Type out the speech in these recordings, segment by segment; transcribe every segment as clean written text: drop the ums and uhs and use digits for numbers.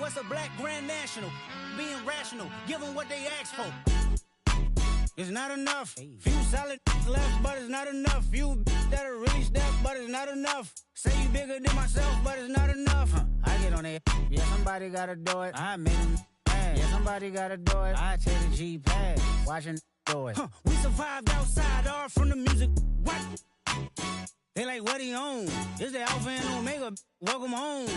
what's a black grand national? Being rational, give them what they ask for. It's not enough. Few solid left, but it's not enough. Few that'll really step, but it's not enough. Say you bigger than myself, but it's not enough. I get on it. Yeah, somebody gotta do it. I made him mad. Yeah, somebody gotta do it. I take the G-pad, watching do it. We survived outside, all from the music. What? They like, what he on? This the Alpha and Omega. Welcome home.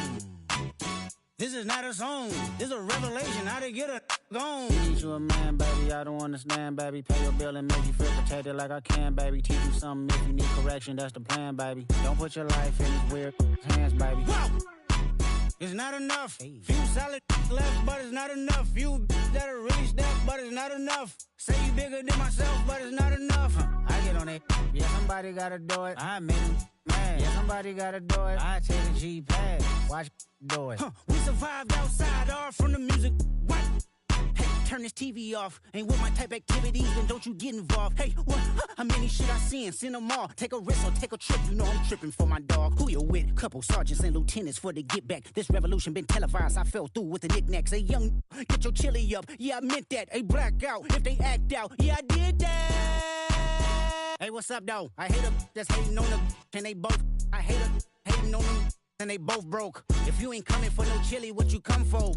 This is not a song. This is a revelation. How to get a gone. Teach you a man, baby. I don't understand, baby. Pay your bill and make you feel protected like I can, baby. Teach you something if you need correction. That's the plan, baby. Don't put your life in these weird hands, baby. Whoa! It's not enough. Few solid left, but it's not enough. Few that'll really step, but it's not enough. Say you bigger than myself, but it's not enough. I get on it. Yeah, somebody gotta do it. I made him mad. Yeah, somebody gotta do it. I take the G-pad, watch do it. We survived outside, all from the music. What? Hey, turn this TV off. Ain't with my type activities, then don't you get involved. Hey, what? How many shit I seen? Send them all. Take a risk or take a trip. You know I'm tripping for my dog. Who you with? Couple sergeants and lieutenants for the get back. This revolution been televised. I fell through with the knickknacks. Hey, young, get your chili up. Yeah, I meant that. Hey, black out if they act out. Yeah, I did that. Hey, what's up, though? I hate them that's hating on the and they both. I hate them hating on them and they both broke. If you ain't coming for no chili, what you come for?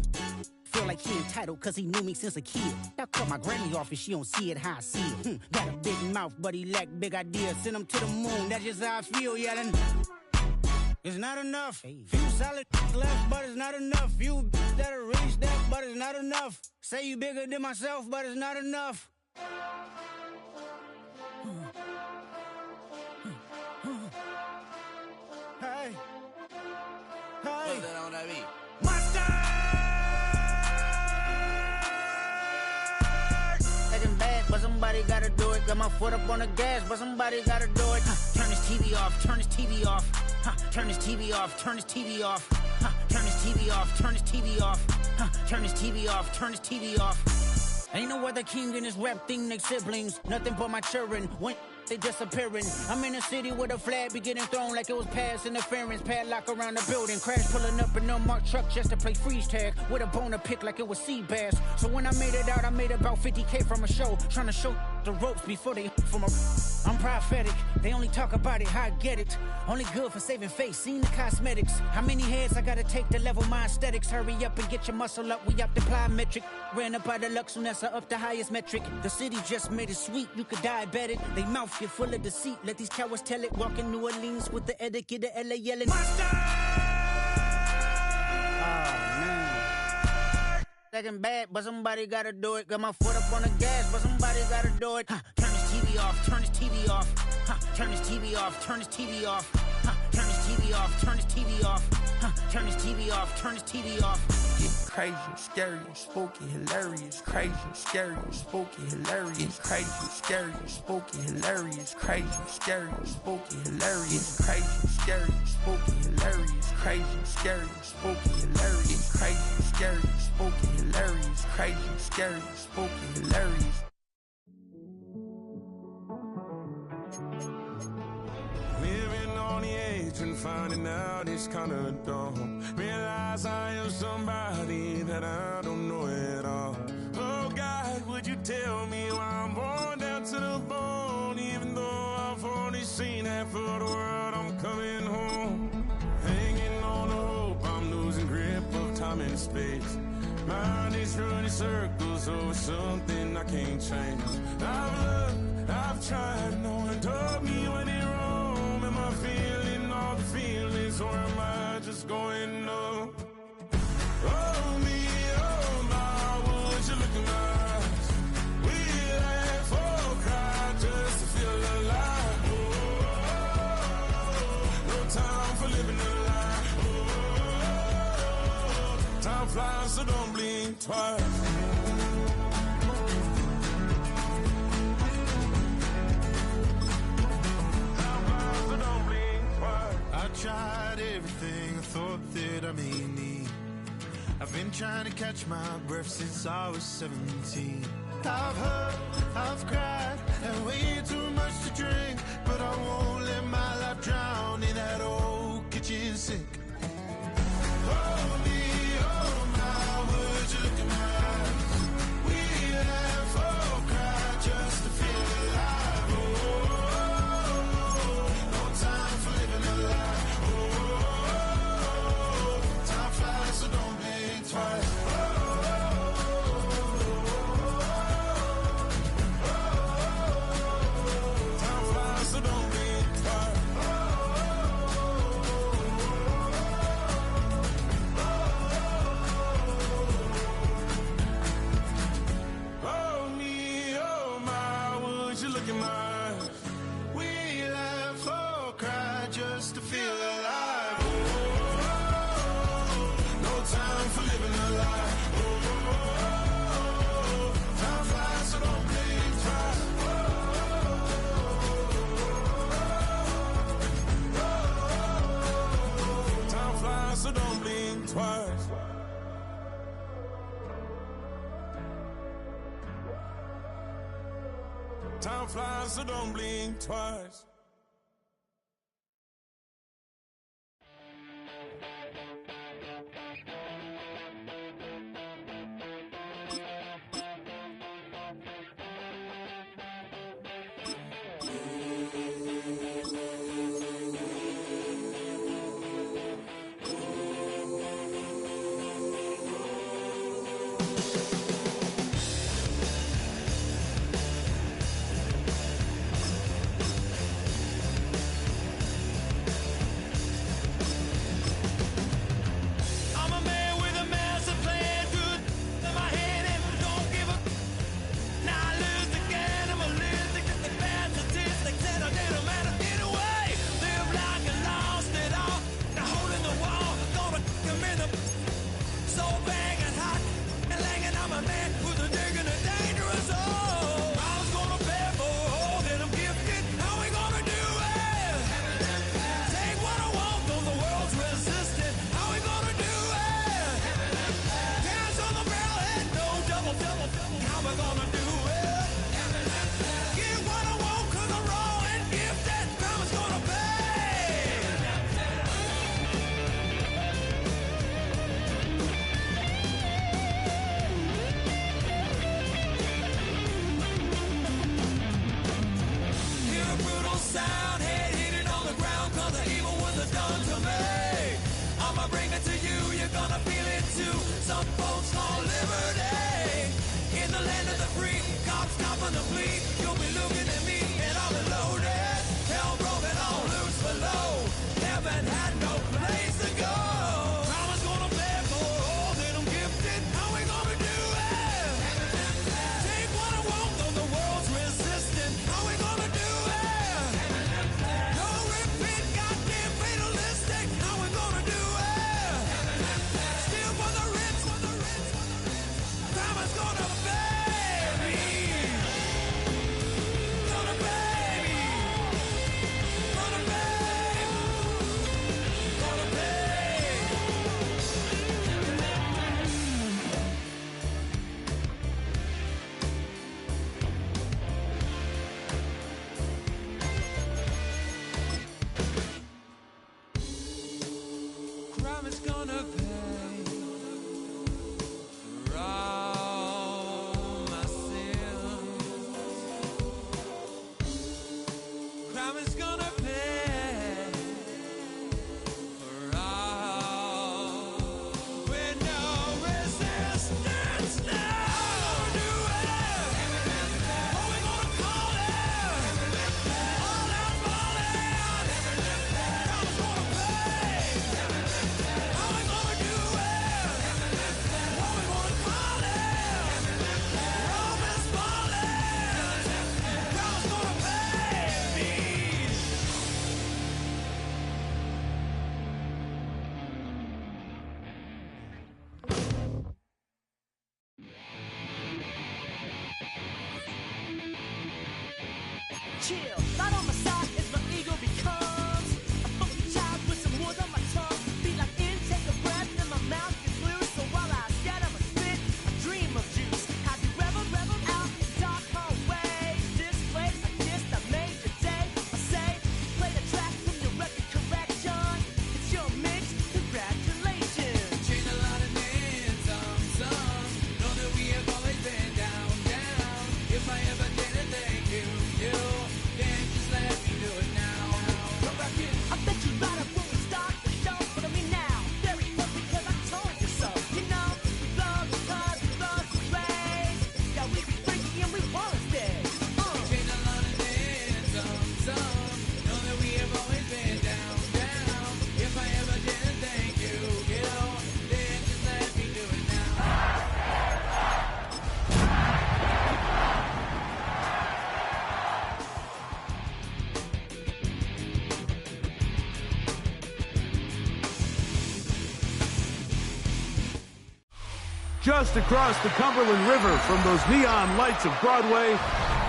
Feel like he entitled cause he knew me since a kid. I cut my granny off and she don't see it how I see it. Got a big mouth but he lack big ideas. Send him to the moon, that's just how I feel, yelling. It's not enough. Few solid left, but it's not enough. Few that'll really step, but it's not enough. Say you bigger than myself, but it's not enough. Hey. Hey. What's that on that beat? But somebody gotta do it. Got my foot up on the gas, but somebody gotta do it. Turn this TV off, turn this TV off. Turn this TV off, turn this TV off. Turn this TV off, turn this TV off. Turn this TV off, turn this TV off. Ain't no other king in this rap thing, they siblings. Nothing but my children. When they disappearing. I'm in a city with a flag be getting thrown like it was past interference. Padlock around the building. Crash pulling up an unmarked truck just to play freeze tag. With a bone to pick like it was sea bass. So when I made it out, I made about 50K from a show. Trying to show the ropes before they from a... I'm prophetic. They only talk about it, how I get it. Only good for saving face, seen the cosmetics. How many heads I gotta take to level my aesthetics? Hurry up and get your muscle up, we up the plyometric. Ran up out of luck, soon as I up the highest metric. The city just made it sweet, you could diabetic. They mouth get full of deceit, let these cowards tell it. Walk in New Orleans with the etiquette of LA yelling. Monster! Oh, man. Second bad, but somebody gotta do it. Got my foot up on the gas, but somebody gotta do it. Turn this TV off, turn this TV off. Turn this TV off, turn this TV off. Turn this TV off, turn this TV off. Turn this TV off, turn this TV off. It's crazy, scary, spooky, hilarious. Crazy, scary, spooky, hilarious. Crazy, scary, spooky, hilarious. Crazy, scary, spooky, hilarious. Crazy, scary, spooky, hilarious. Crazy, scary, spooky, hilarious. Crazy, scary, spooky, hilarious. Crazy, scary, spooky, hilarious. Living on the edge and finding out it's kinda dumb. Realize I am somebody that I don't know at all. Oh God, would you tell me why I'm born down to the bone? Even though I've only seen half of the world, I'm coming home. Hanging on the hope, I'm losing grip of time and space. Mind is running circles over something I can't change. I've looked, I've tried, no one told me when it wrong. Am I feeling all the feelings, or am I just going up? Oh me, oh my, would you look in my eyes? We laugh or cry just to feel alive. Oh, no time for living a lie. Oh, time flies, so don't blink twice. I tried everything I thought that I may need. I've been trying to catch my breath since I was 17. I've hurt, I've cried, and way too much to drink. But I won't let my life drown in that old kitchen sink. Oh me, oh my. Time flies, so don't blink twice. Chill, not on my side as my ego becomes a funky child with some wood on my tongue. Feel like intake a breath and my mouth gets loose. So while I scatter my spit, I dream of juice. Have you reveled out in dark hallways? This place I kissed, I made your day. I say, play the track from your record collection. It's your mix, congratulations. Chain a lot of names, some. Know that we have always been down. If I ever didn't thank you, then just let me do it now. Come back in. I bet you right up when we start the show, but I mean now, very close because I told you so. You know, we love because we love the race. Yeah, we be freaky and we wanna stay. Chain a lot of names, some. Know that we have always been down. If I ever didn't thank you, then just let me do it now. Just across the Cumberland River from those neon lights of Broadway,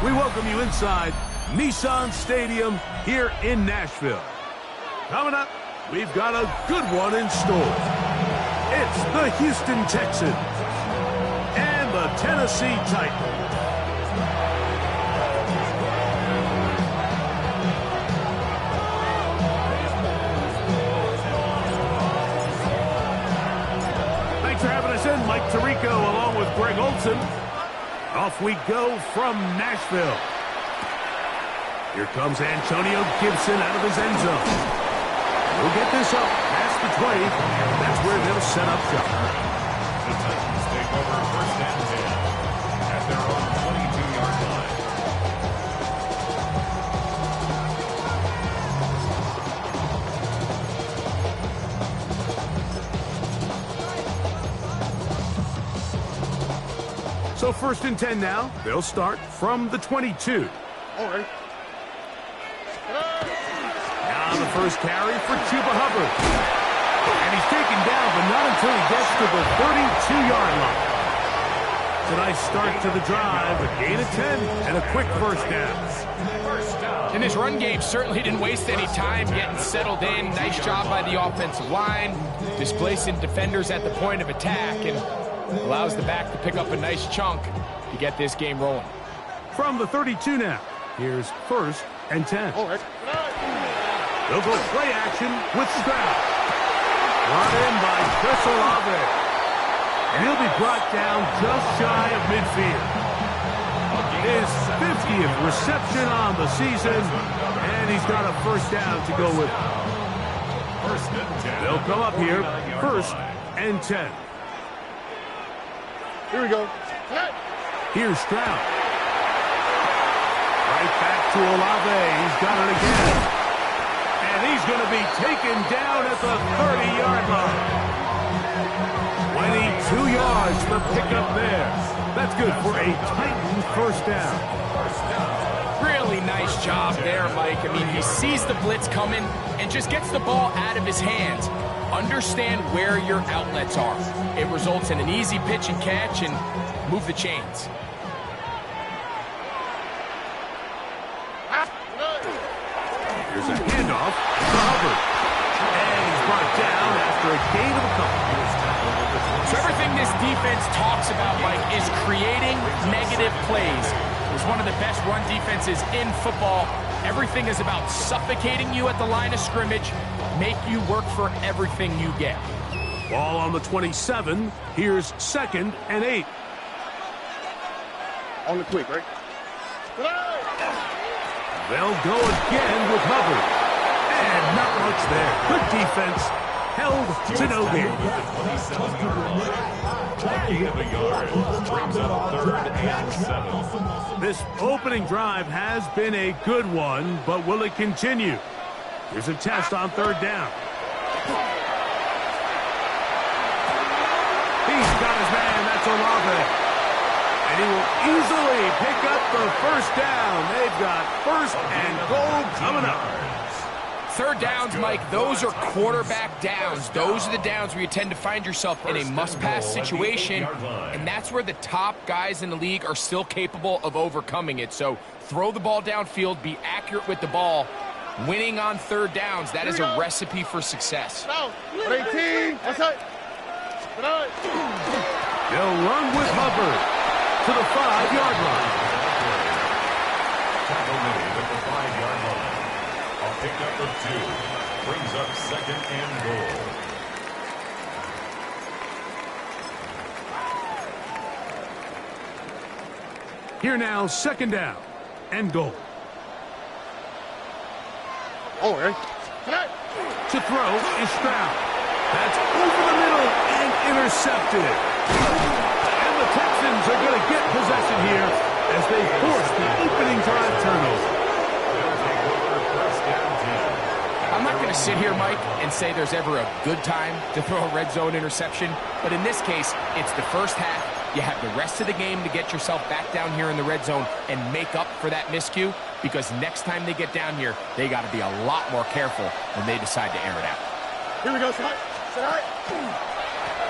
we welcome you inside Nissan Stadium here in Nashville. Coming up, we've got a good one in store. It's the Houston Texans and the Tennessee Titans. in Mike Tirico along with Greg Olson. Off we go from Nashville. Here comes Antonio Gibson out of his end zone. He'll get this up past the 20. That's where they'll set up shop. The Texans take over first and 10 at their own 22-yard line. So first and 10 now. They'll start from the 22. All right. Now the first carry for Chuba Hubbard. And he's taken down, but not until he gets to the 32-yard line. It's a nice start to the drive, a gain of 10, and a quick first down. And his run game certainly didn't waste any time getting settled in. Nice job by the offensive line, displacing defenders at the point of attack, and allows the back to pick up a nice chunk to get this game rolling. From the 32 now, here's first and 10. All right. They'll go play action with Stroud. Brought in by Chris Olave. And he'll be brought down just shy of midfield. His 50th reception on the season, and he's got a first down to go with. First and 10. They'll come up here, first and 10. Here we go. Here's Stroud. Right back to Olave. He's got it again. And he's going to be taken down at the 30-yard line. 22 yards for pickup there. That's good for a Titan first down. Really nice job there, Mike. I mean, he sees the blitz coming and just gets the ball out of his hands. Understand where your outlets are. It results in an easy pitch and catch and move the chains. Here's a handoff to Hubbard. And he's brought down after a gain of a couple. So everything this defense talks about, Mike, is creating negative plays. It's one of the best run defenses in football. Everything is about suffocating you at the line of scrimmage, make you work for everything you get. Ball on the 27. Here's second and 8. On the quick, right? They'll go again with Hubbard. And not much there. Good defense. Held to no gain. A gain of a yard brings up third and 7. This opening drive has been a good one, but will it continue? Here's a test on third down. He's got his man. That's Olave. And he will easily pick up the first down. They've got first and goal coming up. Third downs, Mike, those are quarterback downs. Those are the downs where you tend to find yourself in a must-pass situation, and that's where the top guys in the league are still capable of overcoming it. So throw the ball downfield, be accurate with the ball. Winning on third downs, that is a recipe for success. 18. That's it. They'll run with Hubbard to the 5-yard line. Tackle made at the 5-yard line. A pickup of 2 brings up second and goal. Here now, second down and goal. All right. To throw is Stroud. That's over the middle and intercepted. And the Texans are going to get possession here as they force the opening drive turnover. I'm not going to sit here, Mike, and say there's ever a good time to throw a red zone interception, but in this case, it's the first half. You have the rest of the game to get yourself back down here in the red zone and make up for that miscue, because next time they get down here, they got to be a lot more careful when they decide to air it out. Here we go, Scott.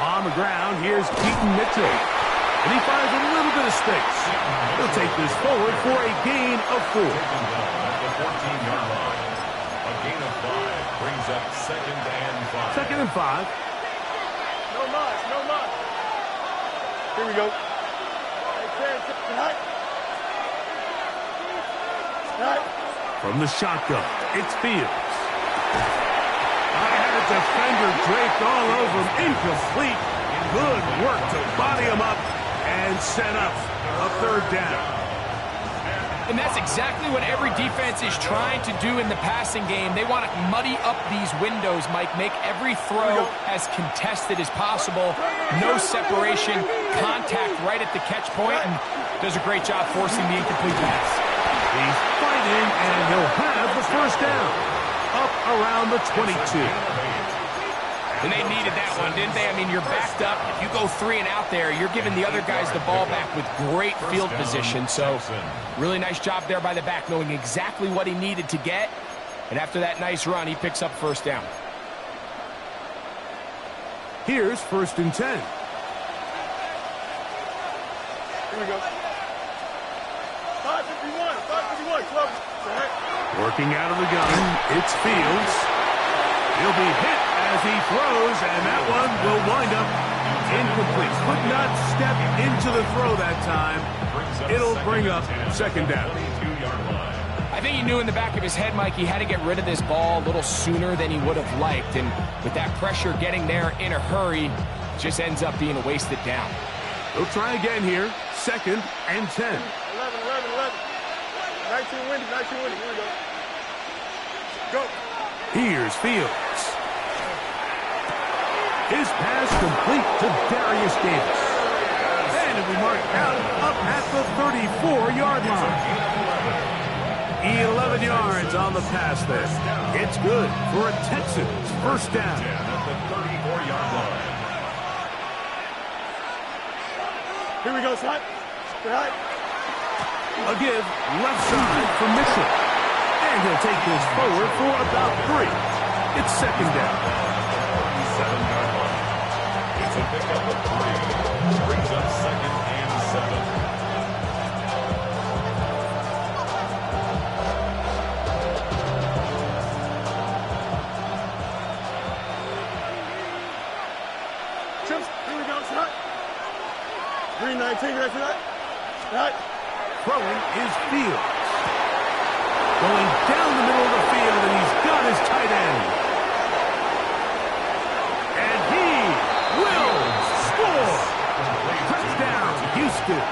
On the ground, here's Keaton Mitchell. And he finds a little bit of space. He'll take this forward for a gain of 4. At the 14-yard line. A gain of 5 brings up second and 5. Second and 5. No much. Here we go. From the shotgun, it's Fields. I had a defender draped all over him. Incomplete. Good work to body him up and set up a third down. And that's exactly what every defense is trying to do in the passing game. They want to muddy up these windows, Mike, make every throw as contested as possible. No separation, contact right at the catch point, and does a great job forcing the incomplete pass. He's fighting, and he'll have the first down. Up around the 22. And they needed that one, didn't they? I mean, you're backed up. If you go 3 and out there, you're giving the other guys the ball back with great field position. So really nice job there by the back, knowing exactly what he needed to get. And after that nice run, he picks up first down. Here's 1st and 10. Here we go. 551, 12. Working out of the gun, it's Fields. He'll be hit as he throws, and that one will wind up incomplete. Could not step into the throw that time. It'll bring up 2nd down. I think he knew in the back of his head, Mike, he had to get rid of this ball a little sooner than he would have liked. And with that pressure getting there in a hurry, it just ends up being a wasted down. He'll try again here. 2nd and 10. 11. 19 winning. Here we go. Go. Here's Fields. His pass complete to Darius Davis. And it'll be marked out up at the 34-yard line. 11 yards on the pass there. It's good for a Texans first down. At the 34-yard line. Here we go, Scott. Right. A give left side for Mitchell. And he'll take this forward for about 3. It's 2nd down. 37-yard line. It's a pickup of 3. Brings up 2nd and 7. Chips, here we go, Scott. 319, you ready for that? Right. Throwing is Fields. Going down the middle of the field, and he's got his tight end. And he will score. Touchdown, Houston.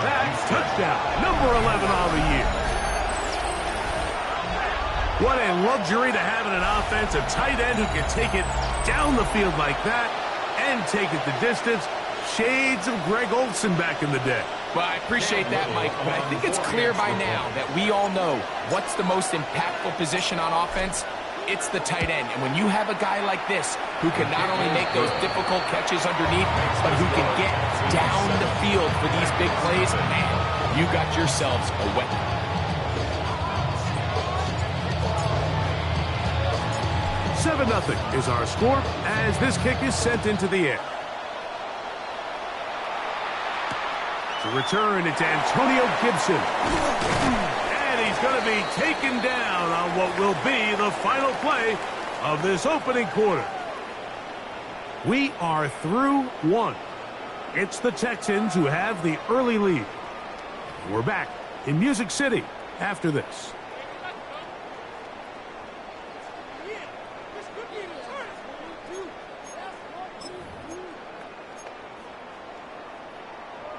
That's touchdown, number 11 on the year. What a luxury to have in an offense, a tight end who can take it down the field like that and take it the distance. Shades of Greg Olsen back in the day. Well, I appreciate that, Mike, but I think it's clear by now that we all know what's the most impactful position on offense. It's the tight end. And when you have a guy like this who can not only make those difficult catches underneath, but who can get down the field for these big plays, man, you got yourselves a weapon. $7-0 is our score as this kick is sent into the air. To return, it's Antonio Gibson. And he's going to be taken down on what will be the final play of this opening quarter. We are through 1. It's the Texans who have the early lead. We're back in Music City after this.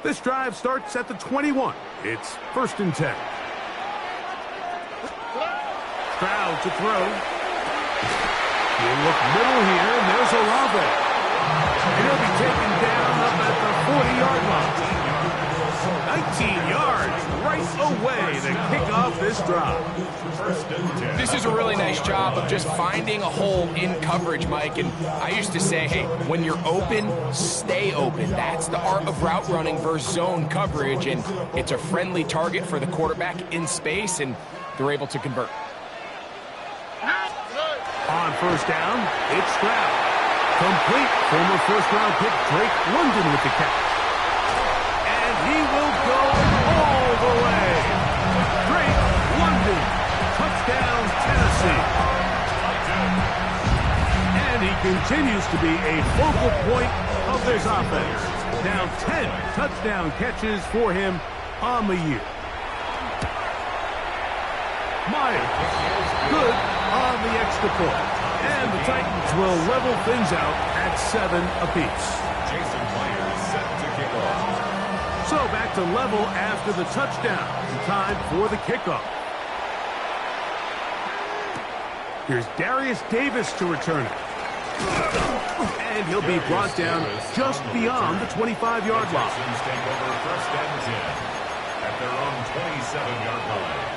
This drive starts at the 21. It's 1st and 10. Stroud to throw. He'll look middle here, and there's Olave. And he'll be taken down up at the 40-yard line. 19 yards right away to kick off this drive. This is a really nice job of just finding a hole in coverage, Mike. And I used to say, hey, when you're open, stay open. That's the art of route running versus zone coverage. And it's a friendly target for the quarterback in space, and they're able to convert. On first down, it's Stroud. Complete. Former first-round pick Drake London with the catch. And he will go all the way. Drake London. Touchdown, Tennessee. And he continues to be a focal point of this offense. Now 10 touchdown catches for him on the year. Myers, good on the extra point. And the Titans will level things out at 7 apiece. Jason Myers set to kick off. So back to level after the touchdown. Time for the kickoff. Here's Darius Davis to return it. And he'll be brought down just beyond the 25-yard line. Texans take over 1st and 10 at their own 27-yard line.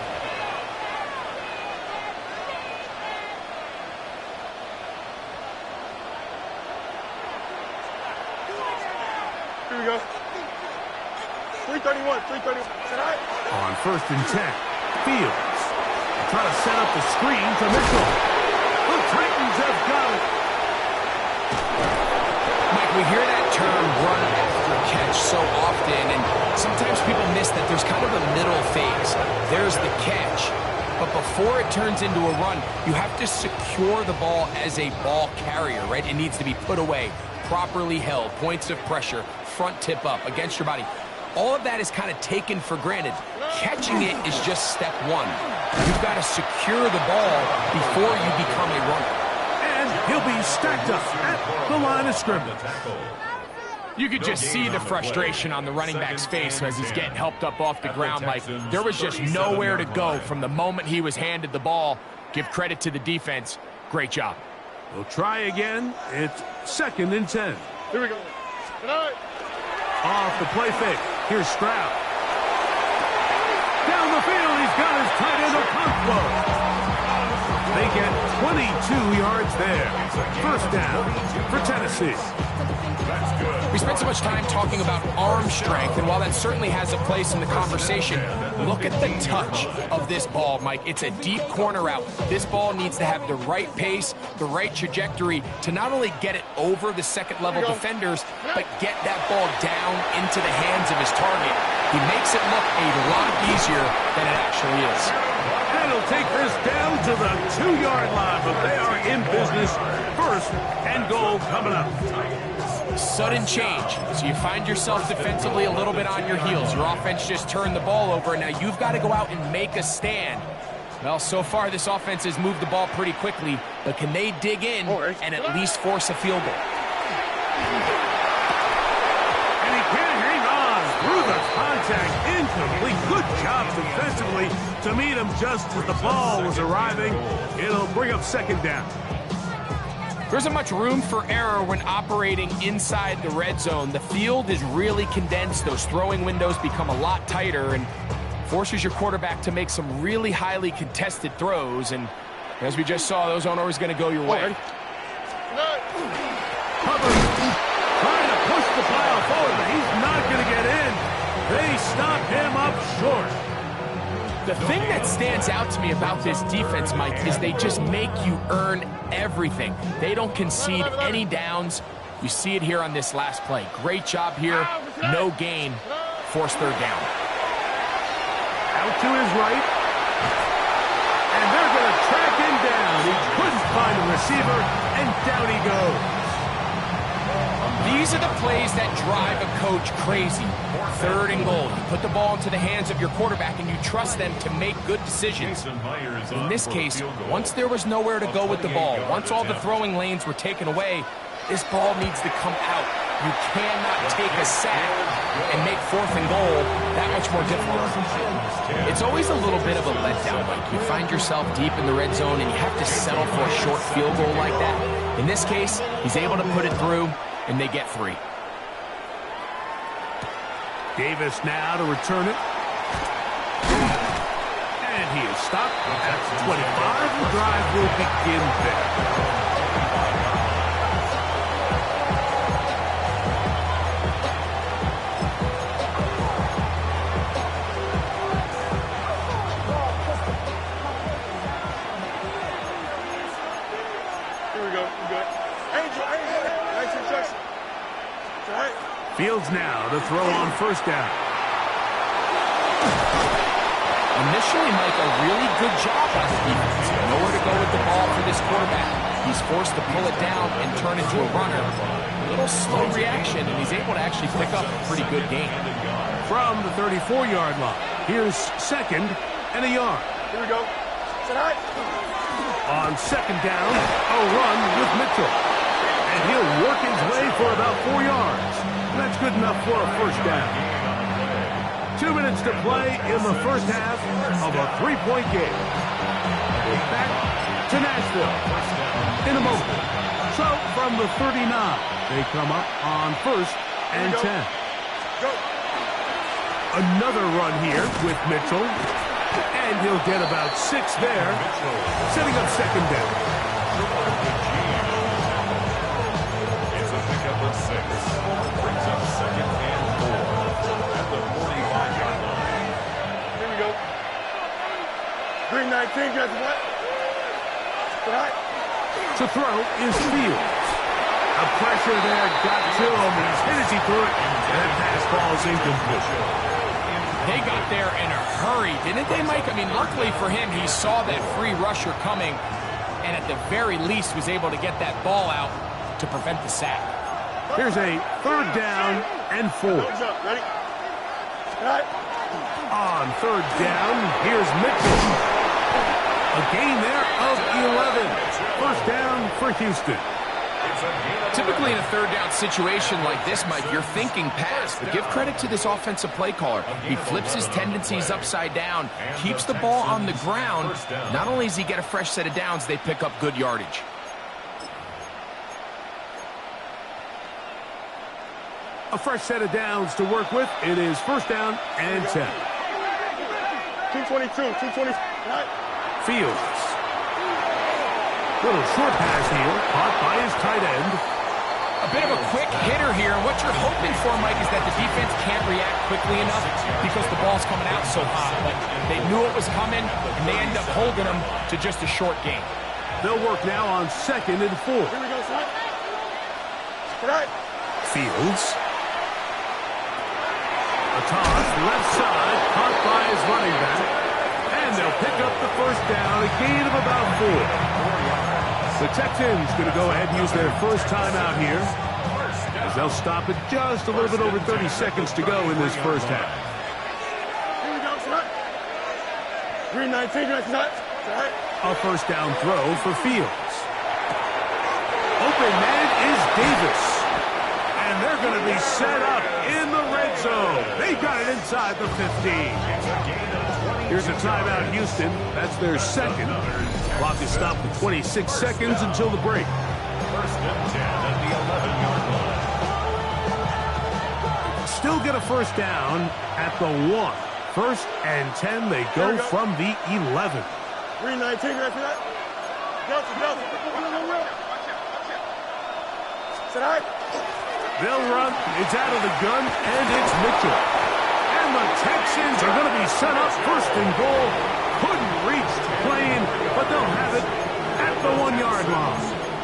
Here we go. 331, 331. On 1st and 10, Fields try to set up the screen to Mitchell. The Titans have got it. Mike, we hear that term run after catch so often, and sometimes people miss that there's kind of a middle phase. There's the catch, but before it turns into a run, you have to secure the ball as a ball carrier, right? It needs to be put away, properly held, points of pressure, front tip up against your body. All of that is kind of taken for granted. Catching it is just step one. You've got to secure the ball before you become a runner. And he'll be stacked up at the line of scrimmage. You could just see the frustration on the running back's face as he's getting helped up off the ground. Like, there was just nowhere to go from the moment he was handed the ball. Give credit to the defense. Great job. We'll try again. It's 2nd and 10. Here we go. Tonight. Off the play fake. Here's Stroud. Down the field, he's got his tight end Okonkwo. They get 22 yards there. 1st down for Tennessee. We spent so much time talking about arm strength, and while that certainly has a place in the conversation, look at the touch of this ball, Mike. It's a deep corner route. This ball needs to have the right pace, the right trajectory to not only get it over the second-level defenders, but get that ball down into the hands of his target. He makes it look a lot easier than it actually is. And he'll take this down to the 2-yard line, but they are in business. 1st and goal coming up. Sudden change, so you find yourself defensively a little bit on your heels. Your offense just turned the ball over, and now you've got to go out and make a stand. Well, so far this offense has moved the ball pretty quickly, but can they dig in and at least force a field goal? And he can't hang on through the contact. Incomplete. Good job defensively to meet him just as the ball was arriving. It'll bring up 2nd down. There isn't much room for error when operating inside the red zone. The field is really condensed. Those throwing windows become a lot tighter and forces your quarterback to make some really highly contested throws. And as we just saw, those aren't always going to go your way. Hubbard trying to push the pile forward, but he's not going to get in. They stop him up short. The thing that stands out to me about this defense, Mike, is they just make you earn everything. They don't concede any downs. You see it here on this last play. Great job here. No gain. Forced 3rd down. Out to his right. And they're going to track him down. He couldn't find a receiver, and down he goes. These are the plays that drive a coach crazy. 3rd and goal. You put the ball into the hands of your quarterback and you trust them to make good decisions. In this case, once there was nowhere to go with the ball, once all the throwing lanes were taken away, this ball needs to come out. You cannot take a sack and make 4th and goal that much more difficult. It's always a little bit of a letdown. Like, you find yourself deep in the red zone and you have to settle for a short field goal like that. In this case, he's able to put it through, and they get 3. Davis now to return it. And he is stopped at 25. The drive will begin there. Fields now to throw on 1st down. Initially, Mike, a really good job by the defense. Nowhere to go with the ball for this quarterback. He's forced to pull it down and turn into a runner. A little slow reaction, and he's able to actually pick up a pretty good gain. From the 34-yard line, here's 2nd and a yard. Here we go. On 2nd down, a run with Mitchell. And he'll work his way for about 4 yards. That's good enough for a first down. 2 minutes to play in the first half of a 3-point game. Back to Nashville in a moment. So from the 39, they come up on 1st and 10. Another run here with Mitchell. And he'll get about 6 there, setting up second down. It's a pickup of 6. Brings up second and 4 at the 45-yard line. Here we go. Green 19, guys, what? To throw is Fields. A pressure there got to him. He's hit as he threw it, and that pass ball's incomplete. They got there in a hurry, didn't they, Mike? I mean, luckily for him, he saw that free rusher coming, and at the very least was able to get that ball out to prevent the sack. Here's a 3rd down and 4. Ready? On 3rd down, here's Mitchell. A gain there of 11. First down for Houston. Typically in a 3rd down situation like this, Mike, you're thinking pass, but give credit to this offensive play caller. He flips his tendencies upside down, keeps the ball on the ground. Not only does he get a fresh set of downs, they pick up good yardage. A fresh set of downs to work with. It is first down and 10. 222, 220. Fields. Little short pass here, caught by his tight end. A bit of a quick hitter here, and what you're hoping for, Mike, is that the defense can't react quickly enough because the ball's coming out so hot. But they knew it was coming, and they end up holding them to just a short gain. They'll work now on 2nd and 4. Here we go, son. Fields. A toss, left side, caught by his running back. And they'll pick up the first down, a gain of about 4. The Texans going to go ahead and use their first timeout here, as they'll stop it just a little bit over 30 seconds to go in this first half. Here we go, son. Green 19, A first down throw for Fields. Open man is Davis. And they're going to be set up in the red zone. They've got it inside the 15. Here's a timeout, Houston. That's their second. Clock is stopped at 26 seconds until the break. First and 10 at the 11-yard line. Still get a first down at the 1. First and 10, they go from the 11. Green 19, ready for that? Delta. They'll run. It's out of the gun, and it's Mitchell. And the Texans are going to be set up first and goal. Couldn't reach the plane, but they'll have it at the 1-yard line.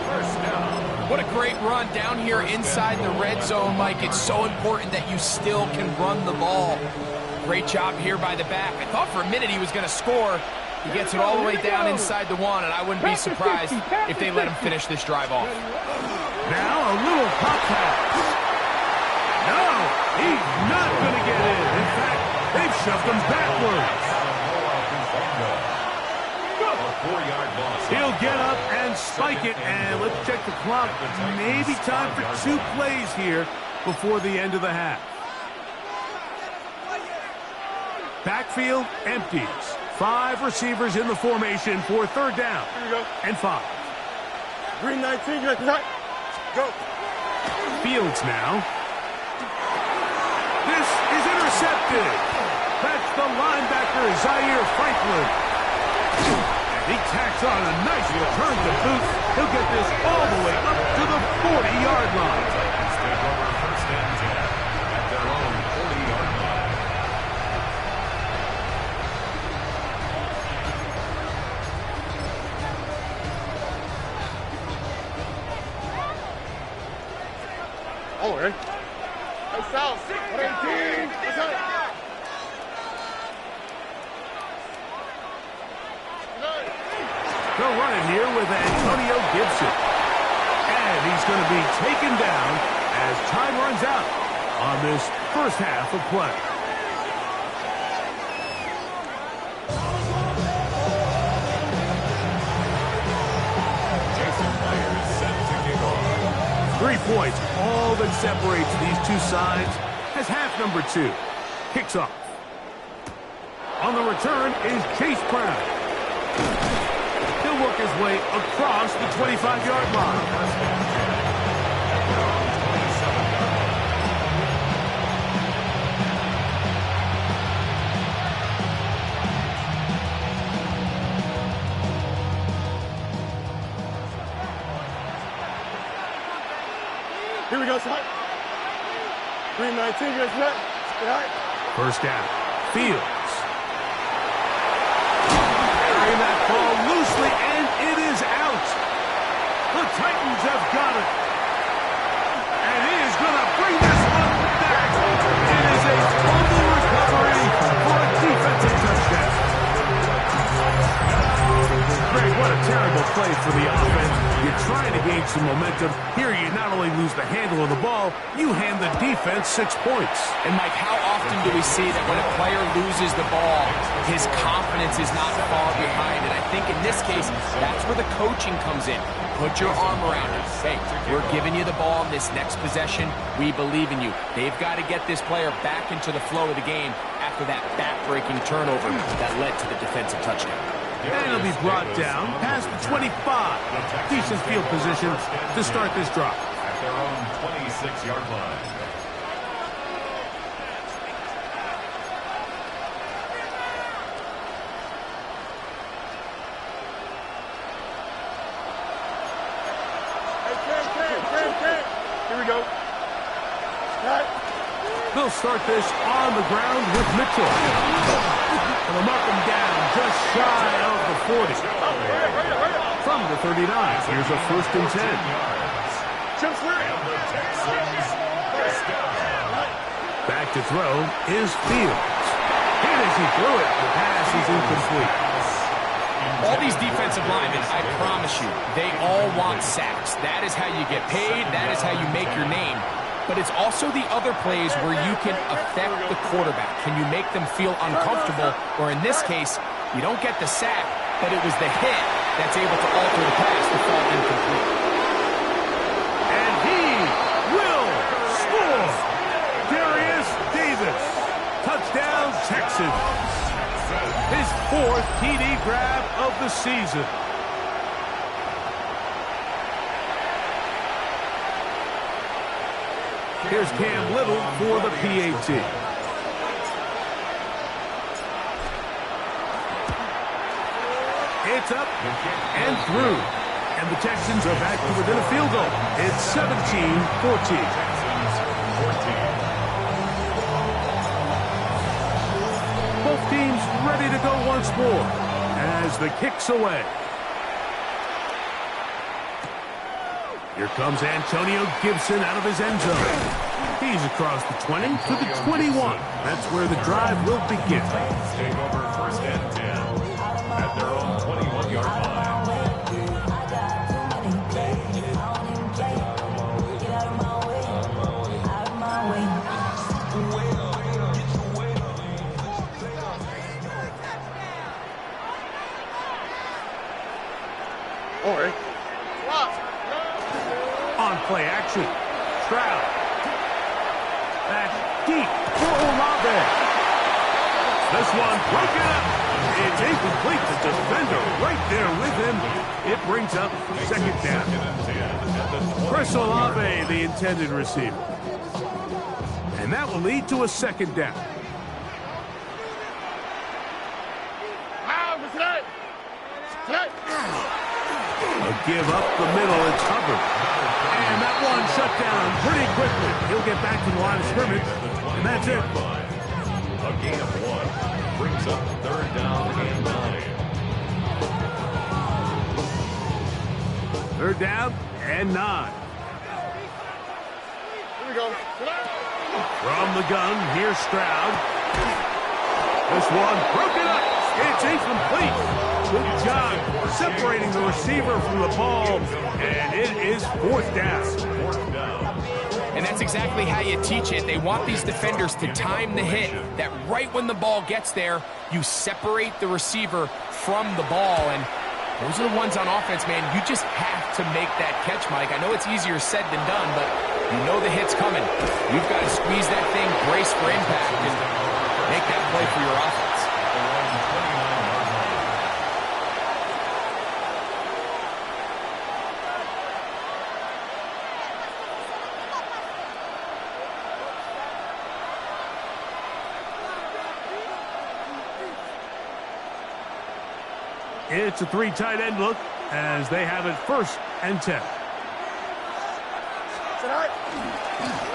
First down. What a great run down here inside the red zone, Mike. It's so important that you still can run the ball. Great job here by the back. I thought for a minute he was going to score. He gets it all the way down inside the 1, and I wouldn't be surprised if they let him finish this drive off. Now a little pop pass. No, he's not going to get in. In fact, they've shoved him backwards. He'll get up and spike it, and let's check the clock. Maybe time for 2 plays here before the end of the half. Backfield empties. 5 receivers in the formation for 3rd down and 5. Green 19, go. Fields now. This is intercepted. That's the linebacker, Zaire Franklin. He tacks on a nice return to boot. He'll get this all the way up to the 40-yard line. Texans take over first and 10 at their own 40-yard line. Oh, okay. Hey, South, 18. What's up? They'll run it here with Antonio Gibson. And he's going to be taken down as time runs out on this first half of play. Jason Myers set to kick off. 3 points, all that separates these two sides, as half number 2 kicks off. On the return is Chase Brown. He'll work his way across the 25-yard line. Here we go, Scott. 3:19, you guys set? Right. First down, Fields. Carrying that ball loosely, and it is out. The Titans have got it. And he is going to bring this one back. It is a fumble recovery for a defensive touchdown. Greg, what a terrible play for the offense. You're trying to gain some momentum. Here you not only lose the handle of the ball, you hand the defense 6 points. And Mike, how often do we see that when a player loses the ball, his confidence is not far behind? And I think in this case, that's where the coaching comes in. Put your arm around him. Hey, we're giving you the ball in this next possession. We believe in you. They've got to get this player back into the flow of the game after that back-breaking turnover that led to the defensive touchdown. And he'll be brought down past the 25. Decent field position to start this drive. At their own 26-yard line. Cam. Here we go. Right. They'll start this on the ground with Mitchell. And they'll mark him down just shy of the 40. From the 39, here's a 1st and 10. Back to throw is Fields. Hit as he threw it. The pass is incomplete. All these defensive linemen, I promise you, they all want sacks. That is how you get paid. That is how you make your name. But it's also the other plays where you can affect the quarterback. Can you make them feel uncomfortable? Or in this case, you don't get the sack, but it was the hit that's able to alter the pass to fall incomplete. And he will score. Darius Davis. Touchdown, Texans. His 4th TD grab of the season. Here's Cam Little for the PAT. It's up and through. And the Texans are back to within a field goal. It's 17-14. Both teams ready to go once more as the kick's away. Here comes Antonio Gibson out of his end zone. He's across the 20 to the 21. That's where the drive will begin. Take over 1st and 10 at their own 21-yard line. All right. On play action. Stroud. That's deep for Olave. This one broken up. It's incomplete. The defender right there with him. It brings up 2nd down. Chris Olave, the intended receiver. And that will lead to a 2nd down. A give up the middle. It's Hubbard. And that one shut down pretty quickly. He'll get back to the line of scrimmage, and that's it. A gain of 1 brings up 3rd down and 9. 3rd down and 9. Here we go. From the gun, here's Stroud. This one broken up. It's incomplete. Good job separating the receiver from the ball, and it is 4th down. And that's exactly how you teach it. They want these defenders to time the hit, that right when the ball gets there, you separate the receiver from the ball. And Those are the ones on offense, man. You just have to make that catch, Mike. I know it's easier said than done, but you know the hit's coming. You've got to squeeze that thing, brace for impact, and make that play for your offense. It's a 3 tight end look as they have it 1st and 10.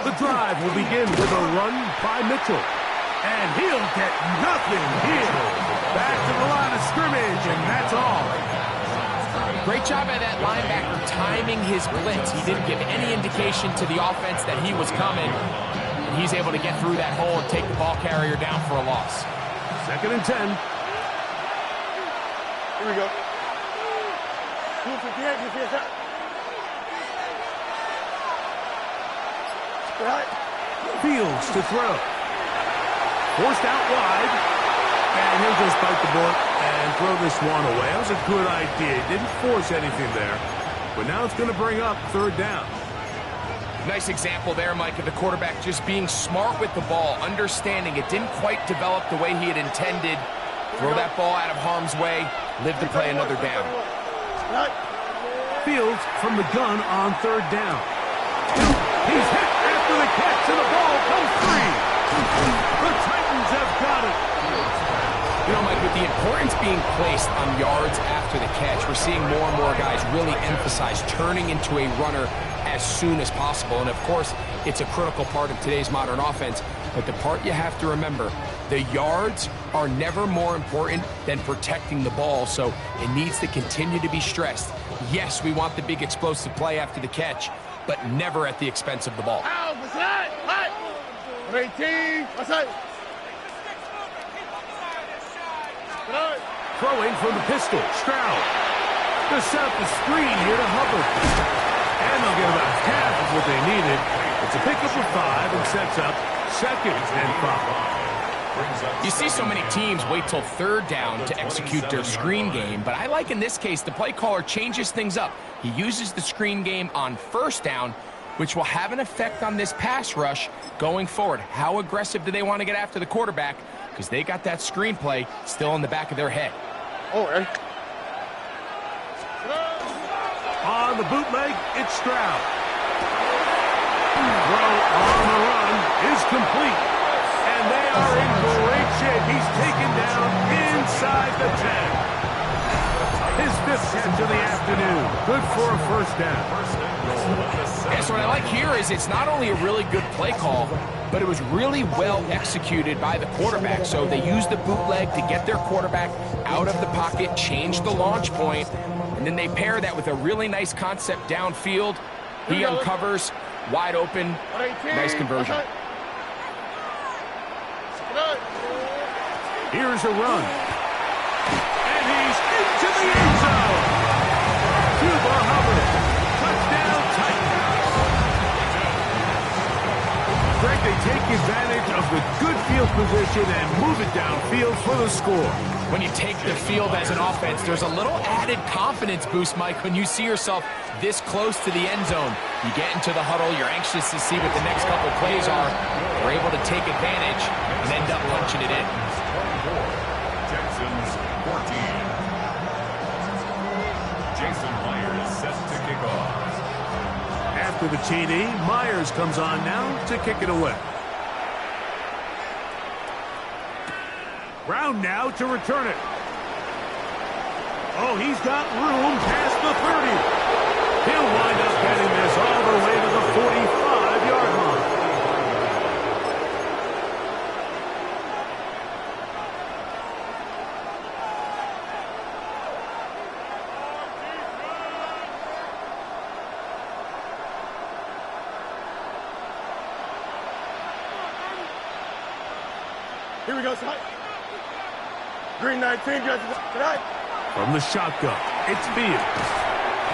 The drive will begin with a run by Mitchell. And he'll get nothing here. Back to the line of scrimmage, and that's all. Great job by that linebacker timing his blitz. He didn't give any indication to the offense that he was coming. And he's able to get through that hole and take the ball carrier down for a loss. 2nd and 10. Here we go. 258, Fields to throw. Forced out wide. And he'll just bite the bullet and throw this one away. That was a good idea. Didn't force anything there. But now it's going to bring up 3rd down. Nice example there, Mike, of the quarterback just being smart with the ball, understanding it didn't quite develop the way he had intended. Throw that ball out of harm's way, live to play another down. Fields from the gun on 3rd down. He's hit after the catch, and the ball comes free. The Titans have got it. You know, Mike, with the importance being placed on yards after the catch, we're seeing more and more guys really emphasize turning into a runner as soon as possible. And, of course, it's a critical part of today's modern offense. But the part you have to remember, the yards are never more important than protecting the ball, so it needs to continue to be stressed. Yes, we want the big explosive play after the catch, but never at the expense of the ball. Throwing from the pistol, Stroud. They set up the screen here to Hubbard. And they'll get about half of what they needed. It's a pickup of 5 and sets up 2nd and 5. You see so many teams wait till 3rd down to execute their screen game, but I like in this case the play caller changes things up. He uses the screen game on 1st down, which will have an effect on this pass rush going forward. How aggressive do they want to get after the quarterback? Because they got that screenplay still in the back of their head. On the bootleg, it's Stroud. Throw on the run is complete. And they are in great shape. He's taken down inside the 10. His 5th catch of the afternoon. Good for a 1st down. Yeah, so what I like here is it's not only a really good play call, but it was really well executed by the quarterback. So they used the bootleg to get their quarterback out of the pocket, change the launch point, and then they pair that with a really nice concept downfield. He uncovers, wide open, nice conversion. Here's a run. And he's into the end zone. Cuba Hubbard. Touchdown Titans. Greg, they take advantage of the good field position and move it downfield for the score. When you take the field as an offense, there's a little added confidence boost, Mike, when you see yourself this close to the end zone. You get into the huddle, you're anxious to see what the next couple plays are. You're able to take advantage and end up punching it in. Texans 14. Jason Myers set to kick off. After the TD, Myers comes on now to kick it away. Brown now to return it. Oh, he's got room past the 30. He'll wind up getting this all the way to the 45-yard line. Here we go, son. Green 19, tonight. From the shotgun, it's Fields.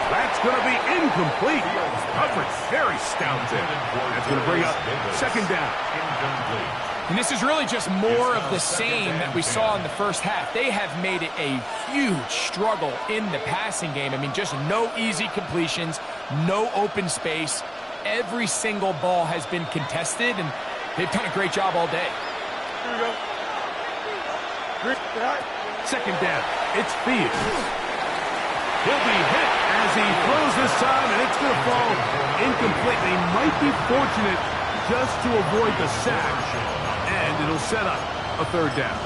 That's going to be incomplete. Coverage very stout there. That's going to bring up 2nd down. Incomplete. And this is really just more of the same that we saw in the first half. They have made it a huge struggle in the passing game. I mean, just no easy completions, no open space. Every single ball has been contested, and they've done a great job all day. Here we go. Second down. It's Fields. He'll be hit as he throws this time, and it's going to fall incomplete. They might be fortunate just to avoid the sack, and it'll set up a third down.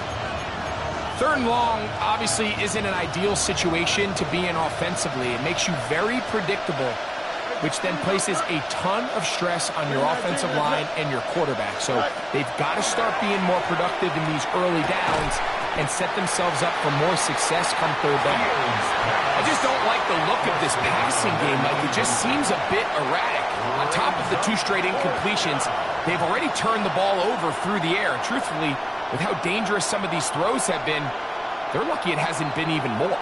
Third and long obviously isn't an ideal situation to be in offensively. It makes you very predictable, which then places a ton of stress on your offensive line and your quarterback. So they've got to start being more productive in these early downs and set themselves up for more success come third down. I just don't like the look of this passing game. Like, it just seems a bit erratic. On top of the 2 straight incompletions, they've already turned the ball over through the air. And truthfully, with how dangerous some of these throws have been, they're lucky it hasn't been even more.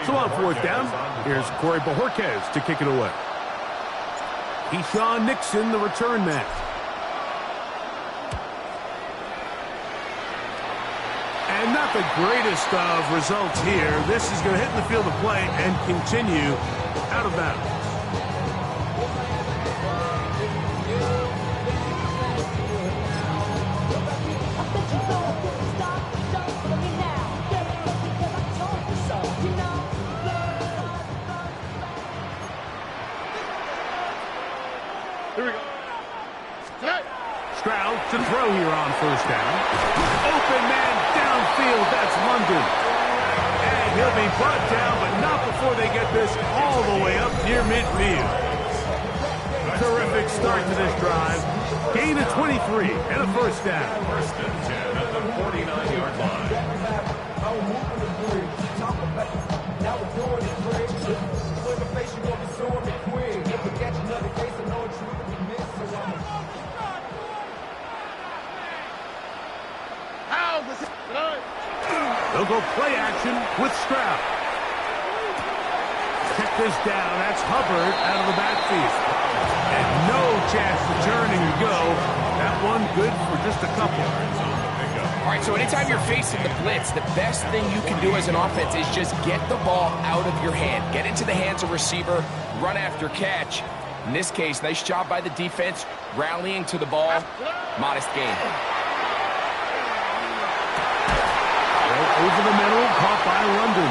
So on fourth down, here's Corey Bojorquez to kick it away. Keyshawn Nixon, the return man. And not the greatest of results here. This is going to hit in the field of play and continue out of bounds. Here we go. Stroud to throw here on first down. Open man downfield. That's London. And he'll be brought down, but not before they get this all the way up near midfield. Terrific start to this drive. Gain of 23 and a first down. First and 10 at the 49-yard line. They'll go play action with Stroud. Check this down. That's Hubbard out of the backfield. And no chance to turn and go. That one good for just a couple. All right, so anytime you're facing the blitz, the best thing you can do as an offense is just get the ball out of your hand. Get into the hands of receiver, run after catch. In this case, nice job by the defense, rallying to the ball. Modest gain. Over the middle, caught by London.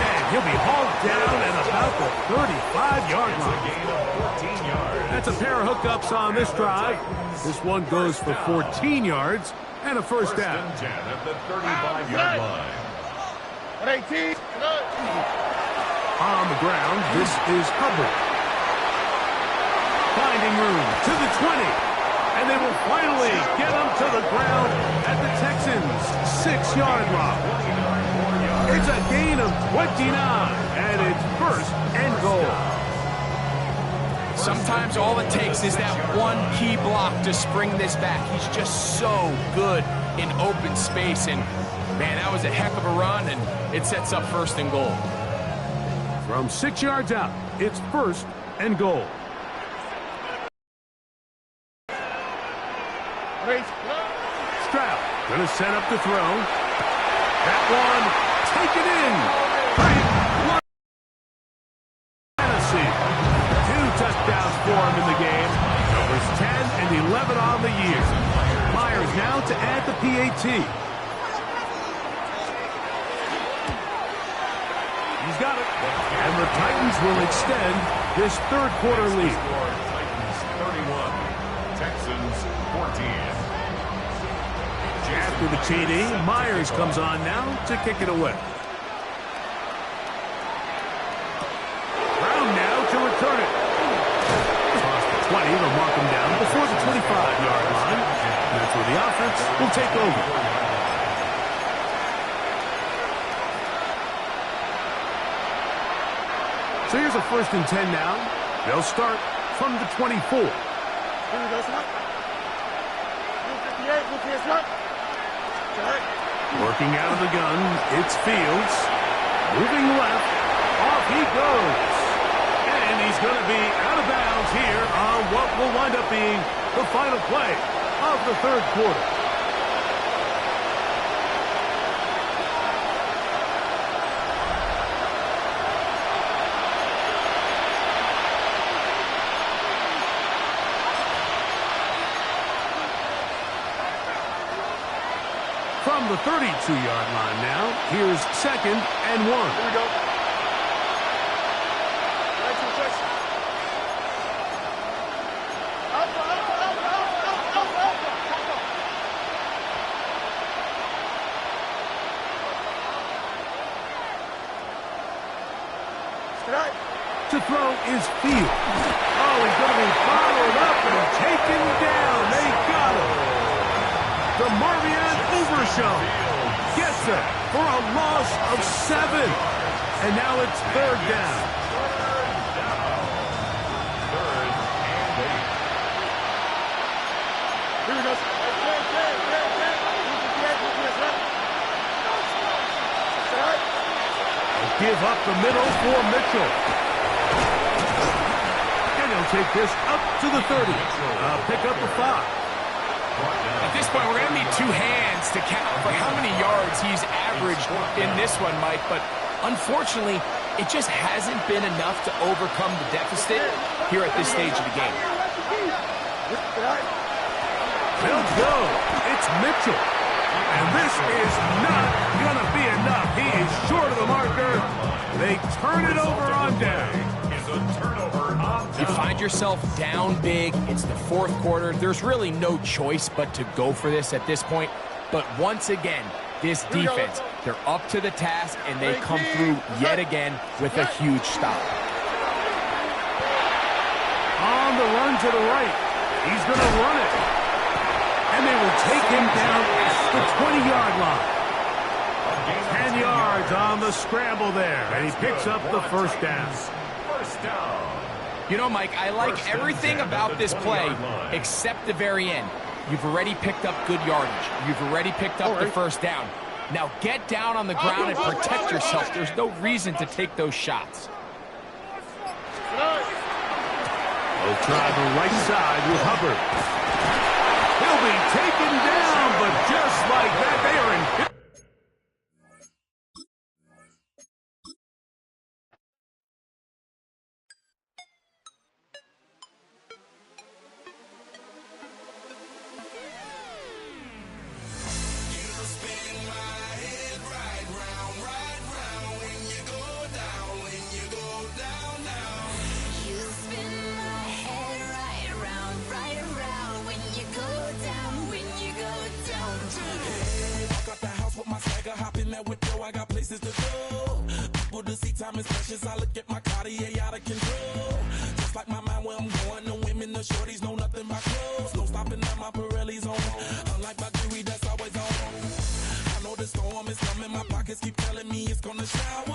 And he'll be hauled down at about the 35-yard line. Gain of 14 yards. That's a pair of hookups on this drive. This one goes for 14 yards and a first down. First and 10 at the 35-yard line. 118. On the ground, this is Hubbard. Finding room to the 20. And they will finally get him to the ground at the Texans' 6-yard line. It's a gain of 29, and it's first and goal. Sometimes all it takes is that one key block to spring this back. He's just so good in open space, and man, that was a heck of a run, and it sets up first and goal. From 6 yards out, it's first and goal. Stroud going to set up the throw. That one taken in. Tennessee. 2 touchdowns for him in the game. Numbers 10 and 11 on the year. Myers now to add the PAT. He's got it. And the Titans will extend this third quarter lead. Titans 31, Texans 14. After the TD, Myers comes on now to kick it away. Brown now to return it. Toss the 20, they'll mark him down before the 25-yard line. And that's where the offense will take over. So here's a first and 10 now. They'll start from the 24. Here we go, son. 58, 58, son. Working out of the gun, it's Fields. Moving left, off he goes. And he's going to be out of bounds seconds here on what will wind up being the final play of the third quarter. From the 32-yard line now, here's 2nd and 1. Here we go. To throw is Field. Oh, he's going to be followed up and taken down. They got him. The Marvion Overshow gets it for a loss of 7. And now it's 3rd down. 3rd and 8. Here we go. Give up the middle for Mitchell. And he'll take this up to the 30. Pick up the 5. At this point, we're going to need 2 hands to count for how many yards he's averaged in this one, Mike. But unfortunately, it just hasn't been enough to overcome the deficit here at this stage of the game. They'll go. It's Mitchell. And this is not going to be enough. He is short of the marker. They turn it over on down. You find yourself down big. It's the 4th quarter. There's really no choice but to go for this at this point. But once again, this defense, they're up to the task, and they come through yet again with a huge stop. On the run to the right. He's going to run it. And they will take him down at the 20-yard line. 10 yards on the scramble there, and he picks up the 1st down. You know, Mike, I like everything about this play except the very end. You've already picked up good yardage. You've already picked up the 1st down. Now get down on the ground and protect yourself. There's no reason to take those shots. They'll try the right side with Hubbard. He'll be taken down, but just like that, they are in. I got places to go. People to see, time is precious. I look at my Cartier out of control. Just like my mind where I'm going. The women, the shorties know nothing but clothes. No stopping at my Pirelli's on. Unlike my jewelry that's always on. I know the storm is coming. My pockets keep telling me it's gonna shower.